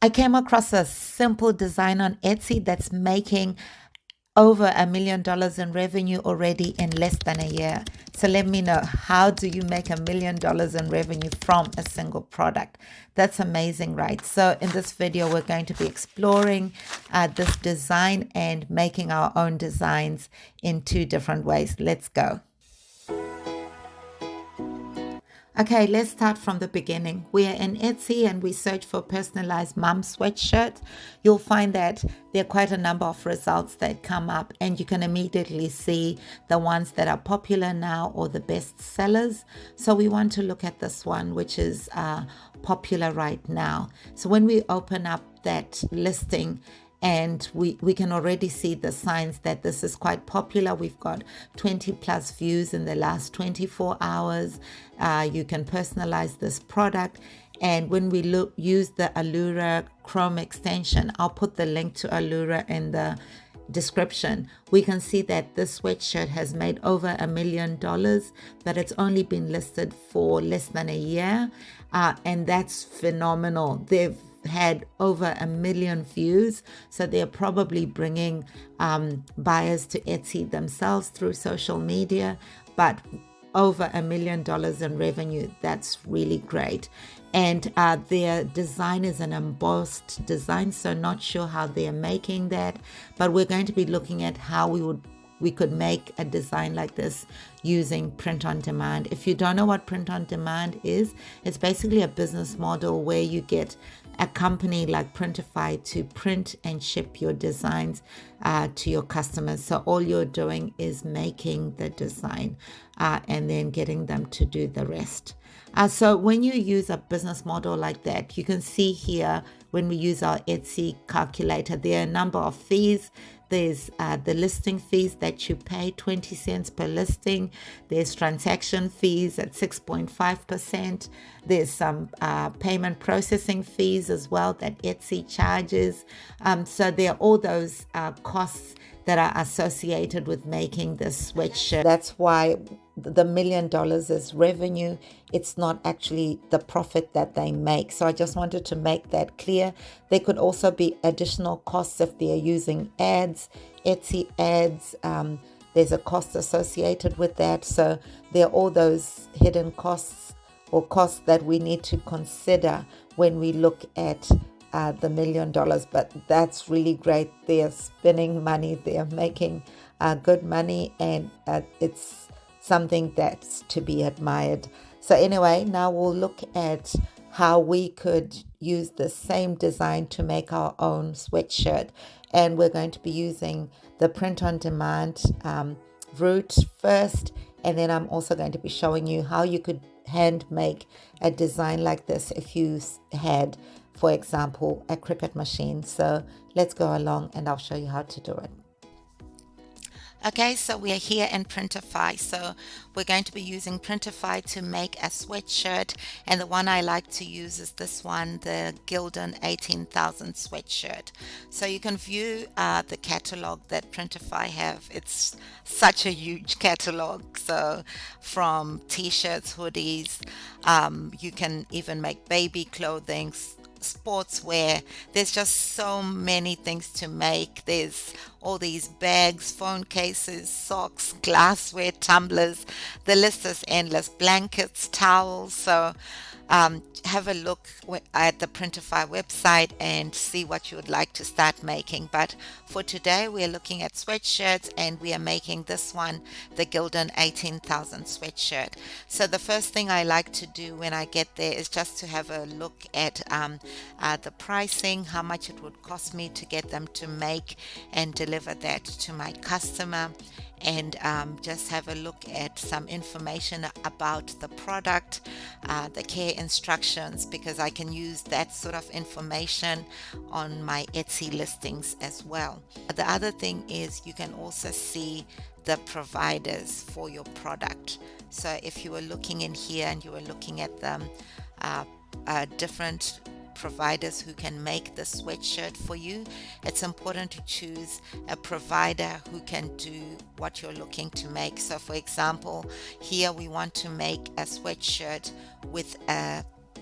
I came across a simple design on Etsy that's making over $1 million in revenue already in less than a year. So let me know, how do you make $1 million in revenue from a single product? That's amazing, right? So in this video, we're going to be exploring this design and making our own designs in two different ways. Let's go. Okay, let's start from the beginning. We are in Etsy and we search for personalized mom sweatshirt. You'll find that there are quite a number of results that come up, and you can immediately see the ones that are popular now or the best sellers. So we want to look at this one, which is popular right now. So when we open up that listing, and we can already see the signs that this is quite popular. We've got 20 plus views in the last 24 hours. You can personalize this product. And when we use the Allura Chrome extension, I'll put the link to Allura in the description. We can see that this sweatshirt has made over $1 million, but it's only been listed for less than a year. And that's phenomenal. They've had over 1 million views, so they're probably bringing buyers to Etsy themselves through social media, but over $1 million in revenue. That's really great. And their design is an embossed design, so not sure how they're making that, but we're going to be looking at how we could make a design like this using print on demand. If you don't know what print on demand is, it's basically a business model where you get a company like Printify to print and ship your designs to your customers. So all you're doing is making the design and then getting them to do the rest. So when you use a business model like that, you can see here when we use our Etsy calculator, there are a number of fees. There's the listing fees that you pay, 20 cents per listing. There's transaction fees at 6.5%. There's some payment processing fees as well that Etsy charges. So there are all those costs that are associated with making this sweatshirt. That's why the $1 million is revenue. It's not actually the profit that they make. So I just wanted to make that clear. There could also be additional costs if they are using ads, Etsy ads. There's a cost associated with that. So there are all those hidden costs or costs that we need to consider when we look at the $1 million. But that's really great. They're spending money. They're making good money, and it's something that's to be admired. So anyway, now we'll look at how we could use the same design to make our own sweatshirt. And we're going to be using the print on demand route first. And then I'm also going to be showing you how you could hand make a design like this if you had, for example, a Cricut machine. So let's go along and I'll show you how to do it. Okay, so we are here in Printify. So we're going to be using Printify to make a sweatshirt. And the one I like to use is this one, the Gildan 18,000 sweatshirt. So you can view the catalog that Printify have. It's such a huge catalog. So from t-shirts, hoodies, you can even make baby clothing, sportswear. There's just so many things to make. There's all these bags, phone cases, socks, glassware, tumblers. The list is endless. Blankets, towels. So have a look at the Printify website and see what you would like to start making. But for today, we're looking at sweatshirts, and we are making this one, the Gildan 18,000 sweatshirt. So the first thing I like to do when I get there is just to have a look at the pricing, how much it would cost me to get them to make and deliver that to my customer, and just have a look at some information about the product, the care instructions, because I can use that sort of information on my Etsy listings as well. The other thing is you can also see the providers for your product. So if you were looking in here and you were looking at the different providers who can make the sweatshirt for you, it's important to choose a provider who can do what you're looking to make. So for example, here we want to make a sweatshirt with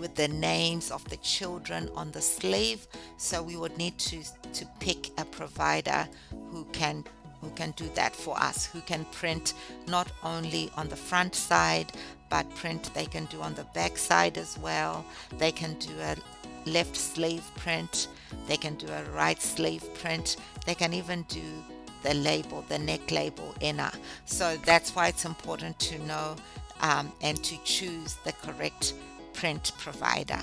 with the names of the children on the sleeve. So we would need to pick a provider who can do that for us, who can print not only on the front side, but print they can do on the back side as well. They can do a left sleeve print, they can do a right sleeve print, they can even do the label, the neck label inner. So that's why it's important to know and to choose the correct print provider.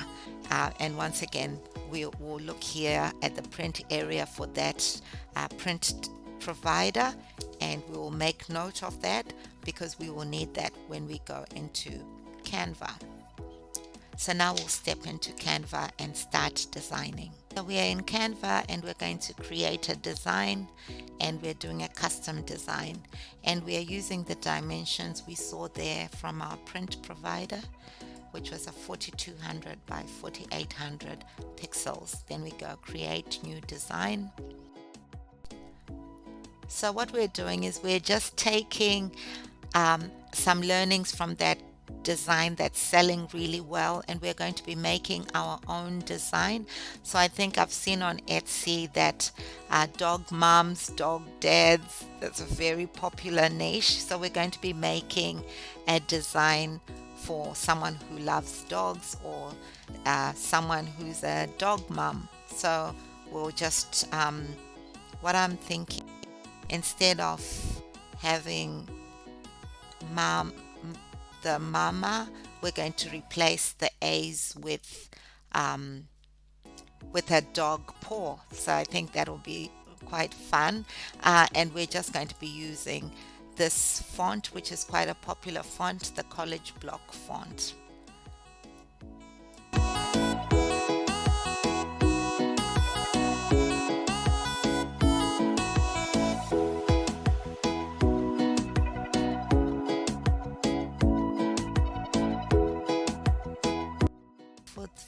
And once again, we will look here at the print area for that print provider, and we will make note of that because we will need that when we go into Canva. So now we'll step into Canva and start designing. So we are in Canva and we're going to create a design, and we're doing a custom design, and we are using the dimensions we saw there from our print provider, which was a 4200 by 4800 pixels. Then we go create new design. So what we're doing is we're just taking some learnings from that design that's selling really well, and we're going to be making our own design. So I think I've seen on Etsy that dog moms, dog dads, that's a very popular niche. So we're going to be making a design for someone who loves dogs, or someone who's a dog mom. So we'll just what I'm thinking, instead of having the mama, we're going to replace the A's with a dog paw. So I think that'll be quite fun, and we're just going to be using this font, which is quite a popular font, the College Block font.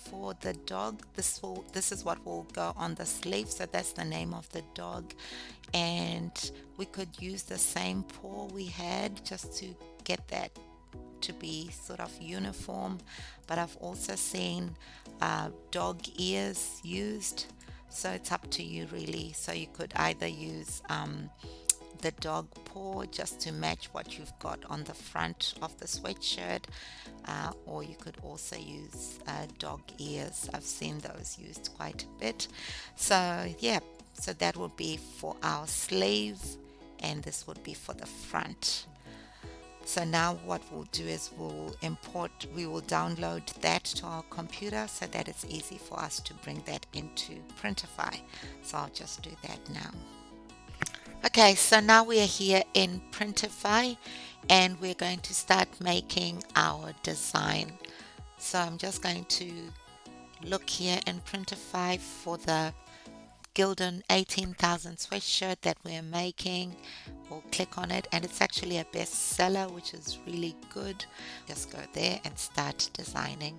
For the dog, this is what will go on the sleeve, so that's the name of the dog. And we could use the same paw we had just to get that to be sort of uniform, but I've also seen dog ears used, so it's up to you really. So you could either use the dog paw just to match what you've got on the front of the sweatshirt, or you could also use dog ears. I've seen those used quite a bit. So yeah, so that would be for our sleeve, and this would be for the front. So now what we'll do is we will download that to our computer so that it's easy for us to bring that into Printify. So I'll just do that now. Okay, so now we are here in Printify, and we're going to start making our design. So I'm just going to look here in Printify for the Gildan 18,000 sweatshirt that we're making. We'll click on it, and it's actually a bestseller, which is really good. Just go there and start designing.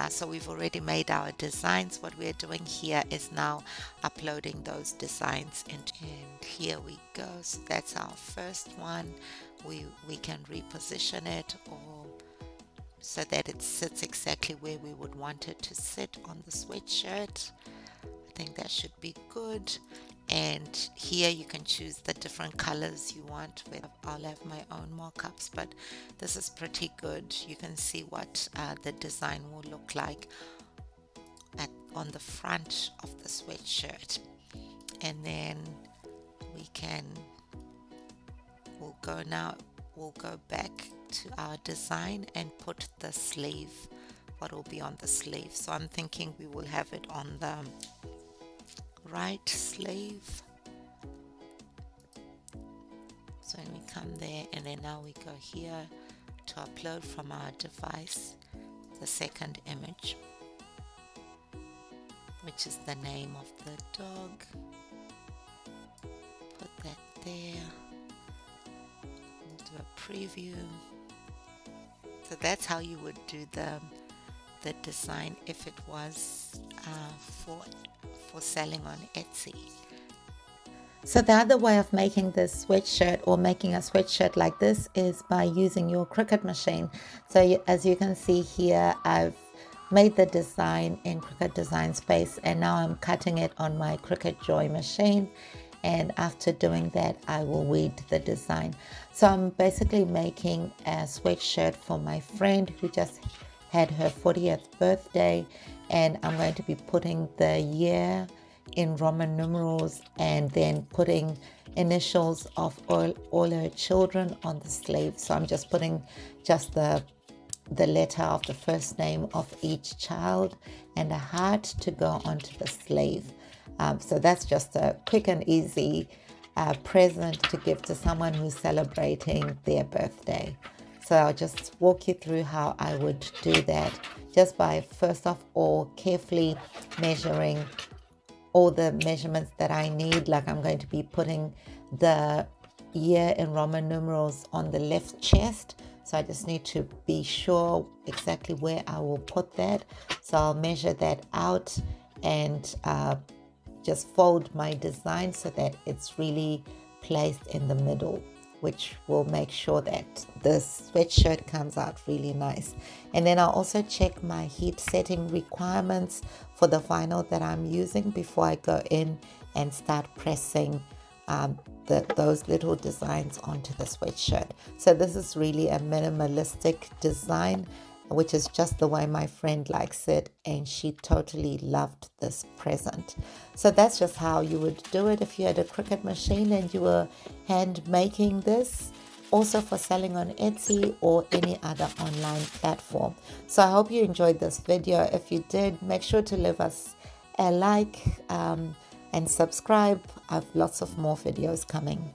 So we've already made our designs. What we're doing here is now uploading those designs, and here we go. So that's our first one. We can reposition it or so that it sits exactly where we would want it to sit on the sweatshirt. I think that should be good. And here you can choose the different colors you want. I'll have my own mock-ups, but this is pretty good. You can see what the design will look like on the front of the sweatshirt. And then we'll go back to our design and put the sleeve, what will be on the sleeve. So I'm thinking we will have it on the right sleeve. So when we come there, and then now we go here to upload from our device the second image, which is the name of the dog. Put that there. We'll do a preview. So that's how you would do the design if it was for selling on Etsy. So the other way of making this sweatshirt, or making a sweatshirt like this, is by using your Cricut machine. So as you can see here, I've made the design in Cricut Design Space, and now I'm cutting it on my Cricut Joy machine. And after doing that, I will weed the design. So I'm basically making a sweatshirt for my friend who just had her 40th birthday, and I'm going to be putting the year in Roman numerals and then putting initials of all her children on the sleeve. So I'm just putting just the letter of the first name of each child and a heart to go onto the sleeve. So that's just a quick and easy present to give to someone who's celebrating their birthday. So I'll just walk you through how I would do that, just by first of all carefully measuring all the measurements that I need. Like I'm going to be putting the year in Roman numerals on the left chest. So I just need to be sure exactly where I will put that. So I'll measure that out and just fold my design so that it's really placed in the middle, which will make sure that the sweatshirt comes out really nice. And then I'll also check my heat setting requirements for the vinyl that I'm using before I go in and start pressing those little designs onto the sweatshirt. So this is really a minimalistic design, which is just the way my friend likes it, and she totally loved this present. So that's just how you would do it if you had a Cricut machine and you were hand making this, also for selling on Etsy or any other online platform. So I hope you enjoyed this video. If you did, make sure to leave us a like and subscribe. I have lots of more videos coming.